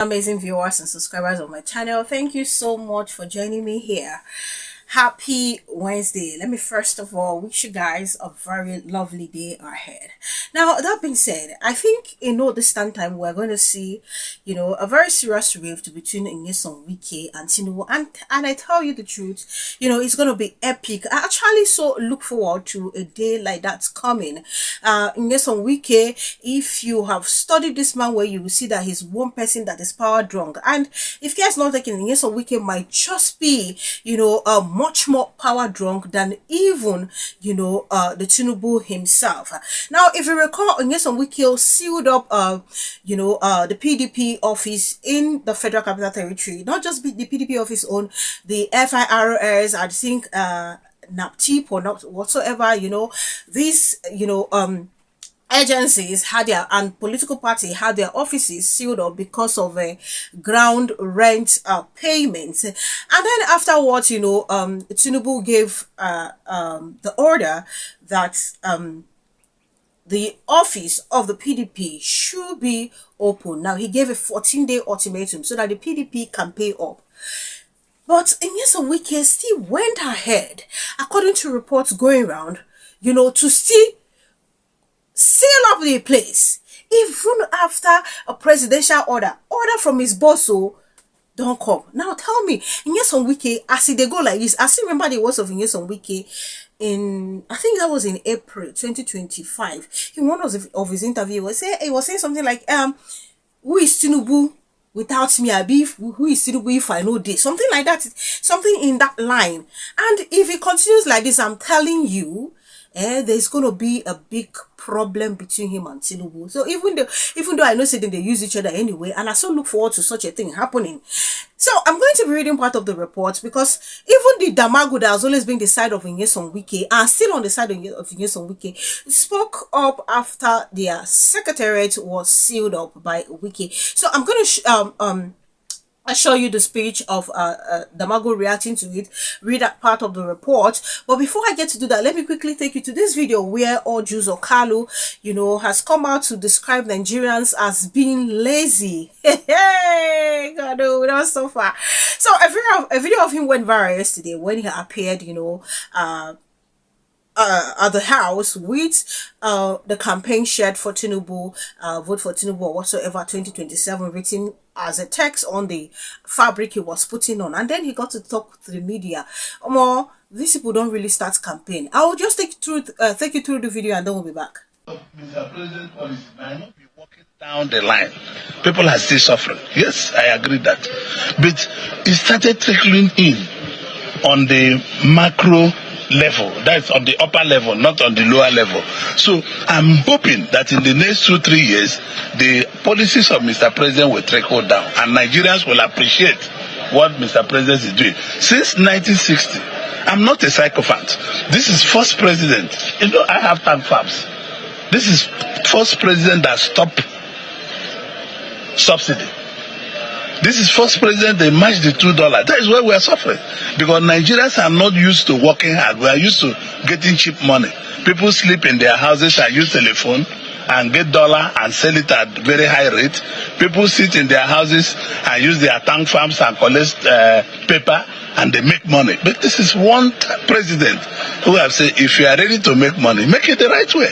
Amazing viewers and subscribers of my channel, thank you so much for joining me here. Happy Wednesday. Let me first of all wish you guys a very lovely day ahead. Now, that being said, I think this time we're going to see a very serious rift between WIKE and Tinubu, and I tell you the truth, it's going to be epic. I actually so look forward to a day like that's coming. WIKE, if you have studied this man well, you will see that he's one person that is power drunk, and if he has not taken WIKE might just be much more power drunk than even the Tinubu himself. Now, if you recall, WIKE sealed up the PDP office in the Federal Capital Territory, not just the PDP office on the FIRS, I think NAPTIP or not whatsoever, these agencies had their and political party had their offices sealed up because of ground rent payments. And then afterwards, Tinubu gave the order that the office of the PDP should be open. Now, he gave a 14-day ultimatum so that the PDP can pay up. But WIKE still went ahead, according to reports going around, to still seal up the place, even after a presidential order from his boss. So don't come. Now tell me, WIKE, as they go like this, I still remember the words of WIKE in, I think that was in April 2025. In one of his interviews, he was saying something like, who is Tinubu without me? I be who is Tinubu if I know this? Something like that, something in that line. And if it continues like this, I'm telling you, there's going to be a big problem between him and Tinubu. So even though I know they use each other anyway, and I so look forward to such a thing happening. So I'm going to be reading part of the report, because even the Damago that has always been the side of WIKE and still on the side of WIKE spoke up after their secretariat was sealed up by WIKE. So I'm going to I show you the speech of Damago reacting to it, read that part of the report. But before I get to do that, let me quickly take you to this video where Orji Kalu, has come out to describe Nigerians as being lazy. Hey, God, no, not so far. So a video of him went viral yesterday when he appeared, at the house with the campaign shirt for Tinubu, vote for Tinubu or whatsoever 2027 written as a text on the fabric he was putting on. And then he got to talk to the media. These people don't really start campaign. I will just take you through the video and then we'll be back. Mr. President policy might not be walking down the line. People are still suffering. Yes, I agree that. But it started trickling in on the macro level, that's on the upper level, not on the lower level. So I'm hoping that in the next 2-3 years, the policies of Mr. President will trickle down and Nigerians will appreciate what Mr. President is doing. Since 1960, I'm not a sycophant. This is first president. I have tank farms. This is first president that stopped subsidy. This is first president they matched the $2. That is why we are suffering. Because Nigerians are not used to working hard. We are used to getting cheap money. People sleep in their houses and use telephone and get dollar and sell it at very high rate. People sit in their houses and use their tank farms and collect paper and they make money. But this is one president who have said, if you are ready to make money, make it the right way.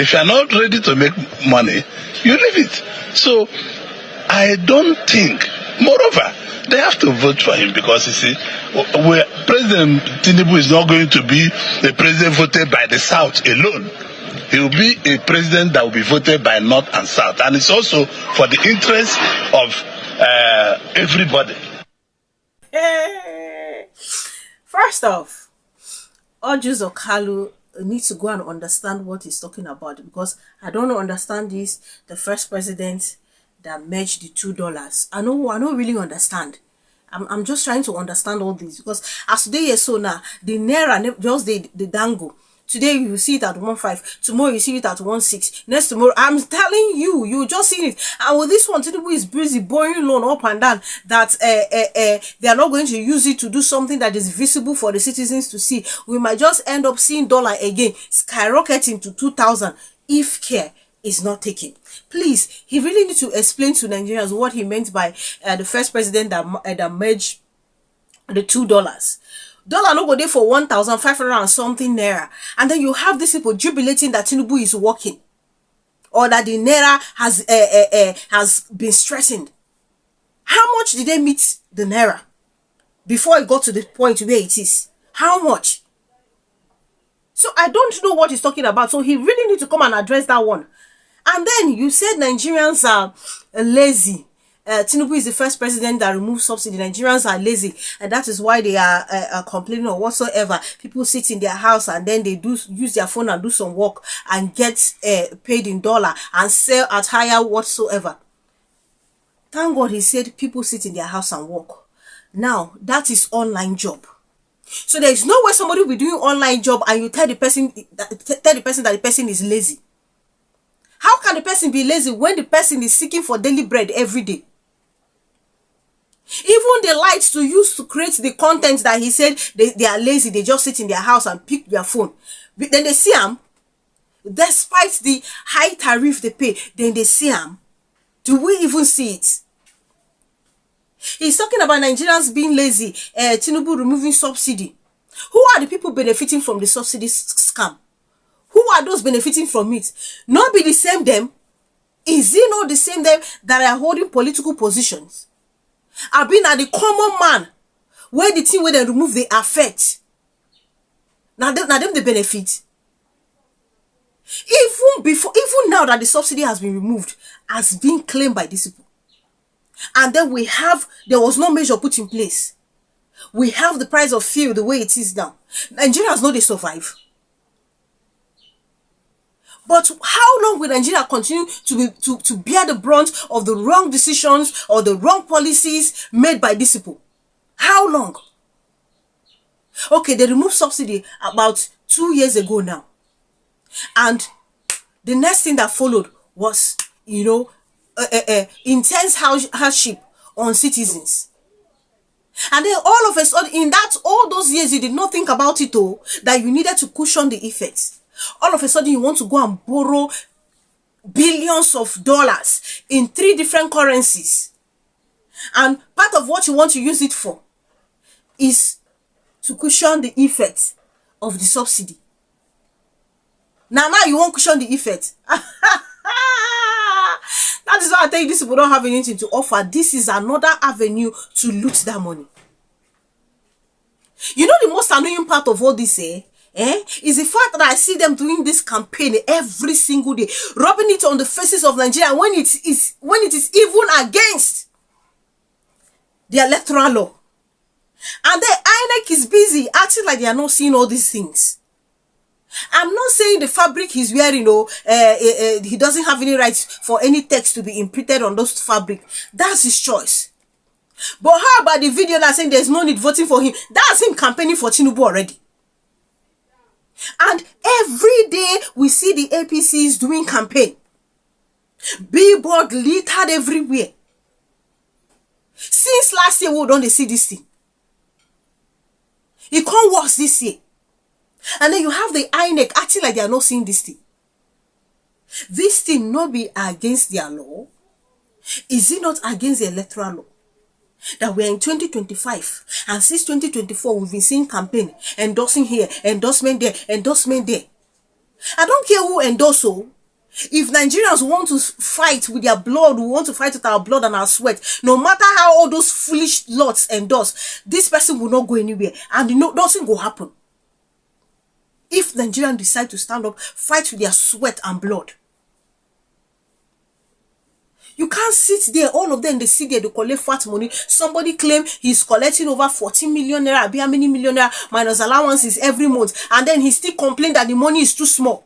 If you are not ready to make money, you leave it. So I don't think, moreover, they have to vote for him because, you see, President Tinubu is not going to be a president voted by the South alone. He will be a president that will be voted by North and South. And it's also for the interest of everybody. First off, Orji Kalu needs to go and understand what he's talking about, because I don't understand this. The first president that merged the $2. I don't really understand. I'm just trying to understand all this, because as today is so now, the naira just the dango. Today you see it at 1.5, tomorrow you see it at 1.6, next tomorrow. I'm telling you, you just seen it. And with this one, Tinubu is busy borrowing loan up and down that they are not going to use it to do something that is visible for the citizens to see. We might just end up seeing dollar again skyrocketing to 2,000 if care. is not taken. Please, he really need to explain to Nigerians what he meant by the first president that merged the $2. Dollar no go there for 1,500 and something naira, and then you have these people jubilating that Tinubu is working, or that the naira has been strengthened. How much did they meet the naira before it got to the point where it is? How much? So I don't know what he's talking about. So he really need to come and address that one. And then you said Nigerians are lazy. Tinubu is the first president that removed subsidy. Nigerians are lazy, and that is why they are complaining or whatsoever. People sit in their house and then they do use their phone and do some work and get paid in dollar and sell at higher whatsoever. Thank God he said people sit in their house and work. Now that is online job. So there is no way somebody will be doing online job and you tell the person that the person is lazy. How can the person be lazy when the person is seeking for daily bread every day? Even the lights to use to create the content that he said they are lazy, they just sit in their house and pick their phone. Then they see him, despite the high tariff they pay, then they see him. Do we even see it? He's talking about Nigerians being lazy, Tinubu removing subsidy. Who are the people benefiting from the subsidy scam? Who are those benefiting from it? Not be the same them. Is it not the same them that are holding political positions? I've been at the common man where the thing where they remove the affect. Now them they benefit. Even now that the subsidy has been removed, has been claimed by these people. And then there was no measure put in place. We have the price of fuel the way it is now. Nigerians know they survive. But how long will Nigeria continue to bear the brunt of the wrong decisions or the wrong policies made by these people? How long? Okay, they removed subsidy about 2 years ago now. And the next thing that followed was, intense hardship on citizens. And then all of a sudden, all those years, you did not think about it, that you needed to cushion the effects. All of a sudden, you want to go and borrow billions of dollars in 3 different currencies. And part of what you want to use it for is to cushion the effect of the subsidy. Now you won't cushion the effect. That is why I tell you, these people don't have anything to offer. This is another avenue to loot that money. You know the most annoying part of all this, is the fact that I see them doing this campaign every single day, rubbing it on the faces of Nigeria when it is even against the electoral law. And the INEC is busy acting like they are not seeing all these things. I'm not saying the fabric he's wearing, he doesn't have any right for any text to be imprinted on those fabric. That's his choice. But how about the video that's saying there's no need voting for him? That's him campaigning for Tinubu already. And every day we see the APCs doing campaign. Billboard littered everywhere. Since last year, we don't see this thing. It can't worse this year. And then you have the INEC acting like they are not seeing this thing. This thing not be against their law. Is it not against the electoral law? That we are in 2025, and since 2024 we've been seeing campaign, endorsing here, endorsement there, endorsement there. I don't care who endorse. If Nigerians want to fight with their blood, we want to fight with our blood and our sweat, no matter how all those foolish lots endorse, this person will not go anywhere, and nothing will happen. If Nigerians decide to stand up, fight with their sweat and blood. You can't sit there, all of them, they sit there, they collect fat money. Somebody claim he's collecting over 14 million naira, how many million naira minus allowances every month. And then he still complain that the money is too small.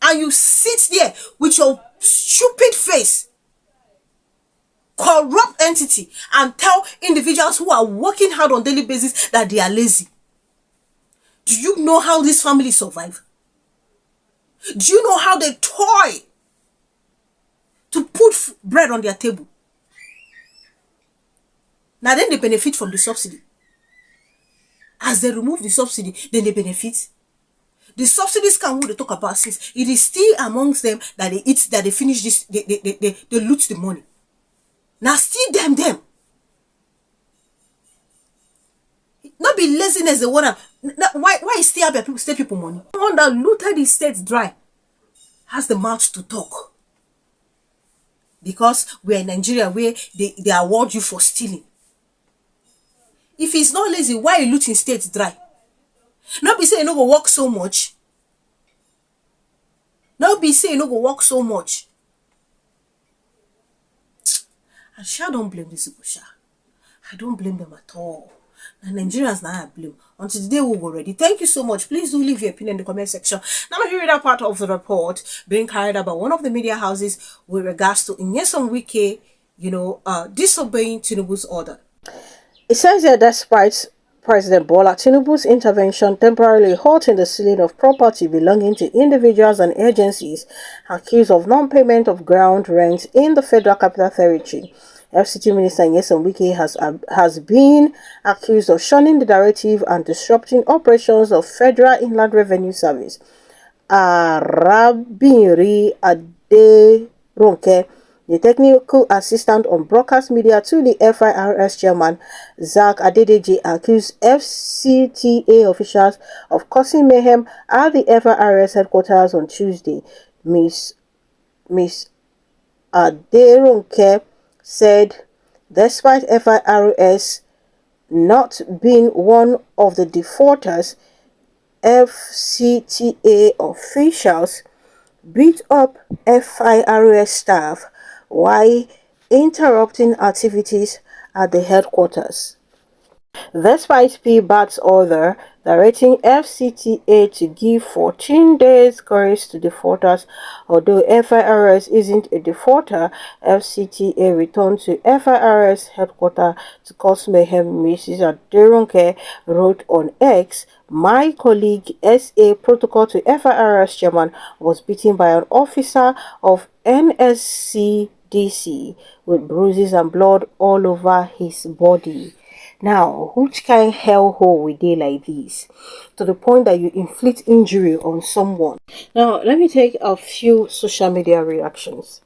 And you sit there with your stupid face, corrupt entity, and tell individuals who are working hard on daily basis that they are lazy. Do you know how this family survive? Do you know how they toil to put bread on their table? Now then they benefit from the subsidy. As they remove the subsidy, then they benefit. The subsidy scam who they talk about since, it is still amongst them that they eat, that they finish this, they loot the money. Now still them. Not be laziness they wanna. Why still have people steal people money? The one that looted the state dry has the mouth to talk. Because we're in Nigeria where they award you for stealing. If he's not lazy, why you looting state dry? Not be saying you no go work so much. Not be saying you no go work so much. I sure don't blame these people, sha. I don't blame them at all. And Nigerians now I blame. Until the day we go ready. Thank you so much. Please do leave your opinion in the comment section. Now I'm hearing that part of the report being carried out by one of the media houses with regards to WIKE, disobeying Tinubu's order. It says that despite President Bola Tinubu's intervention temporarily halting the selling of property belonging to individuals and agencies accused of non-payment of ground rent in the Federal Capital Territory, FCT Minister WIKE has been accused of shunning the directive and disrupting operations of Federal Inland Revenue Service. Arabinri Aderonke, the technical assistant on broadcast media to the FIRS chairman, Zach Adedeji, accused FCTA officials of causing mayhem at the FIRS headquarters on Tuesday. Miss Aderonke said despite FIRS not being one of the defaulters, FCTA officials beat up FIRS staff while interrupting activities at the headquarters. Despite PBAT's order directing FCTA to give 14 days grace to defaulters, although FIRS isn't a defaulter, FCTA returned to FIRS headquarters to cause mayhem. Mrs. Aderonke wrote on X, "My colleague SA protocol to FIRS chairman was beaten by an officer of NSCDC with bruises and blood all over his body." Now, which kind hellhole we dey like this? To the point that you inflict injury on someone. Now, let me take a few social media reactions.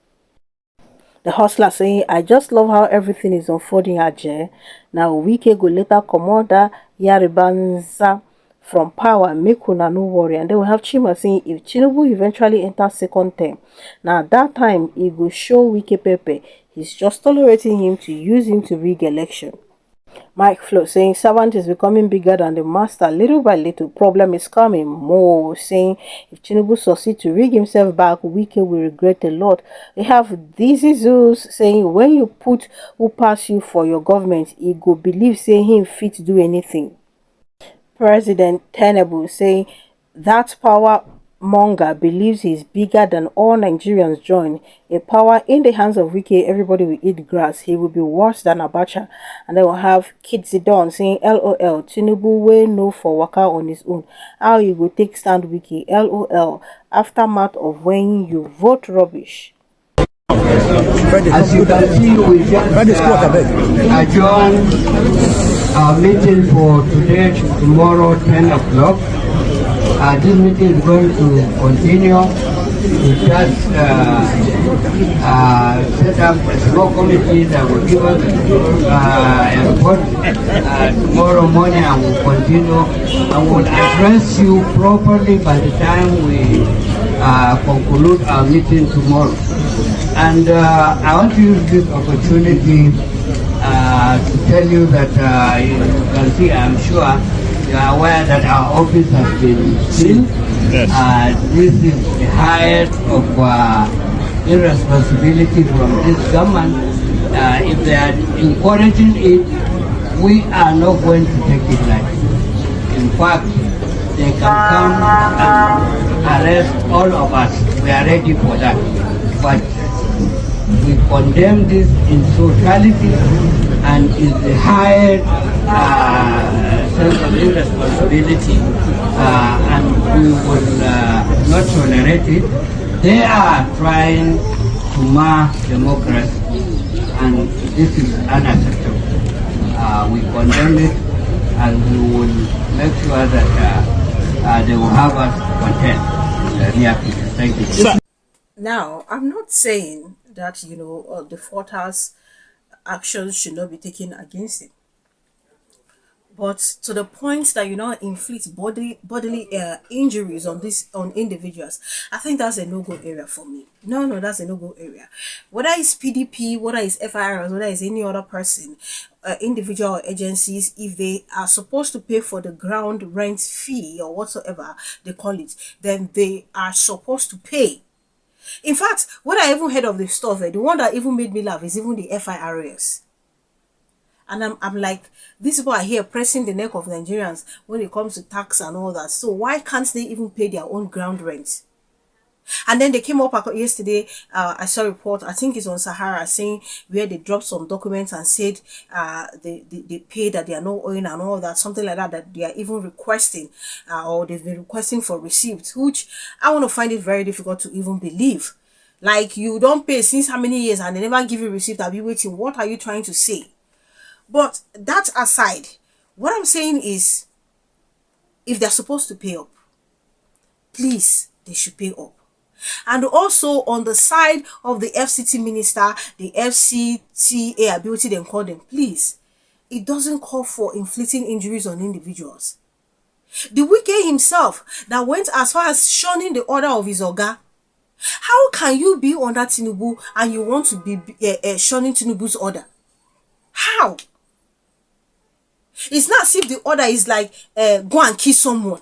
The hustler saying, "I just love how everything is unfolding at J. Now, WIKE go later commander Yaribanza from power, make una no worry." And then we have Chima saying, "If Tinubu eventually enters second term, now at that time, he go show WIKE Pepe. He's just tolerating him to use him to rig election." Mike Flo saying, "Servant is becoming bigger than the master. Little by little, problem is coming." Mo saying, "If Tinubu succeeds to rig himself back, WIKE will regret a lot." We have Dizzy Zeus saying, "When you put who pass you for your government, he go believe saying him fit do anything." President Tinubu saying, "That power monger believes he's bigger than all Nigerians join. A power in the hands of WIKE, everybody will eat grass. He will be worse than Abacha." And then we'll have Kid Zidon saying, "LOL, Tinubu will know for waka on his own. How you will take stand WIKE, LOL, aftermath of when you vote rubbish." As you can see, we just adjourn our meeting for today, tomorrow, 10 o'clock. This meeting is going to continue. We just set up a small committee that will give us a report tomorrow morning, and we'll continue and we'll address you properly by the time we conclude our meeting tomorrow. And I want to use this opportunity to tell you that you can see, I'm sure you are aware that our office has been sealed. Yes. This is the height of irresponsibility from this government. If they are encouraging it, we are not going to take it lightly. In fact, they can come and arrest all of us. We are ready for that. But we condemn this in totality, and is the highest sense of irresponsibility, and we will not tolerate it. They are trying to mar democracy, and this is unacceptable. We condemn it, and we will make sure that they will have us content in the near future. Thank you. Now, I'm not saying that, the faulters' actions should not be taken against him. But to the point that inflict bodily injuries on individuals, I think that's a no-go area for me. No, that's a no-go area. Whether it's PDP, whether it's FIRs, whether it's any other person, individual or agencies, if they are supposed to pay for the ground rent fee or whatsoever they call it, then they are supposed to pay. In fact, when I even heard of the stuff, the one that even made me laugh is even the FIRS. And I'm like, these people are here pressing the neck of Nigerians when it comes to tax and all that. So why can't they even pay their own ground rent? And then they came up yesterday, I saw a report, I think it's on Sahara, saying where they dropped some documents and said they pay that they are not owing and all that, something like that they are even requesting, or they've been requesting for receipts, which I want to find it very difficult to even believe. Like, you don't pay since how many years and they never give you receipt? I'll be waiting. What are you trying to say? But that aside, what I'm saying is, if they're supposed to pay up, please, they should pay up. And also on the side of the FCT minister, the FCTA ability they call them, please, it doesn't call for inflicting injuries on individuals. The WIKE himself that went as far as shunning the order of his oga. How can you be under Tinubu and you want to be shunning Tinubu's order? How? It's not as if the order is like, go and kill someone.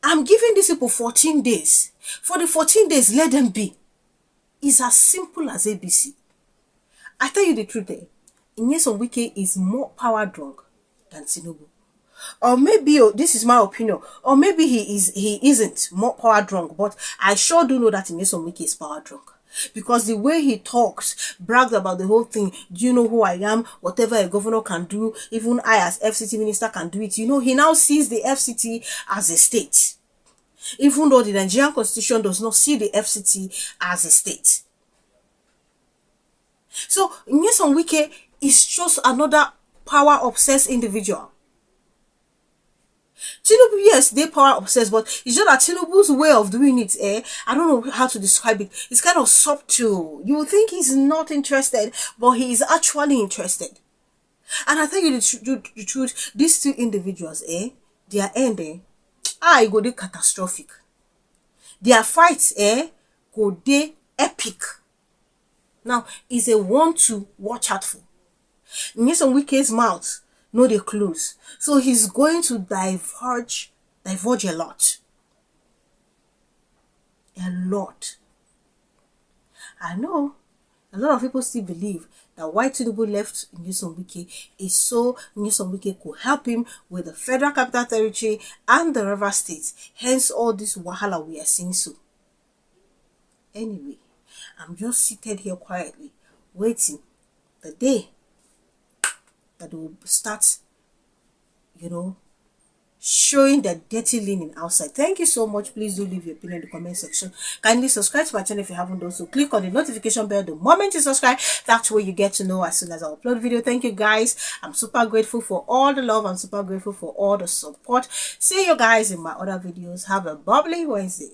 I'm giving these people 14 days. For the 14 days, let them be. It's as simple as ABC. I tell you the truth, Nyesom Wike is more power drunk than Tinubu. Or maybe, this is my opinion, or maybe he isn't more power drunk, but I sure do know that Nyesom Wike is power drunk. Because the way he talks, bragged about the whole thing, do you know who I am? Whatever a governor can do, even I as FCT minister can do it. He now sees the FCT as a state. Even though the Nigerian constitution does not see the FCT as a state. So, Nyesom Wike is just another power-obsessed individual. Tinubu, yes, they power obsessed, but it's just that Tinubu's way of doing it, I don't know how to describe it. It's kind of subtle. You would think he's not interested, but he is actually interested. And I tell you the truth, these two individuals, their end, it go dey catastrophic. Their fights, go dey epic. Now, it's a one to watch out for. Nyesom Wike's mouth, no dey close. So he's going to diverge a lot. A lot. I know a lot of people still believe that why Tinubu left Nyesom Wike is so Nyesom Wike could help him with the Federal Capital Territory and the river states. Hence all this wahala we are seeing so. Anyway, I'm just seated here quietly, waiting the day that they will start, showing the dirty linen outside. Thank you so much. Please do leave your opinion in the comment section. Kindly subscribe to my channel if you haven't done so. Click on the notification bell the moment you subscribe. That's where you get to know as soon as I upload video. Thank you guys. I'm super grateful for all the love. I'm super grateful for all the support. See you guys in my other videos. Have a bubbly Wednesday.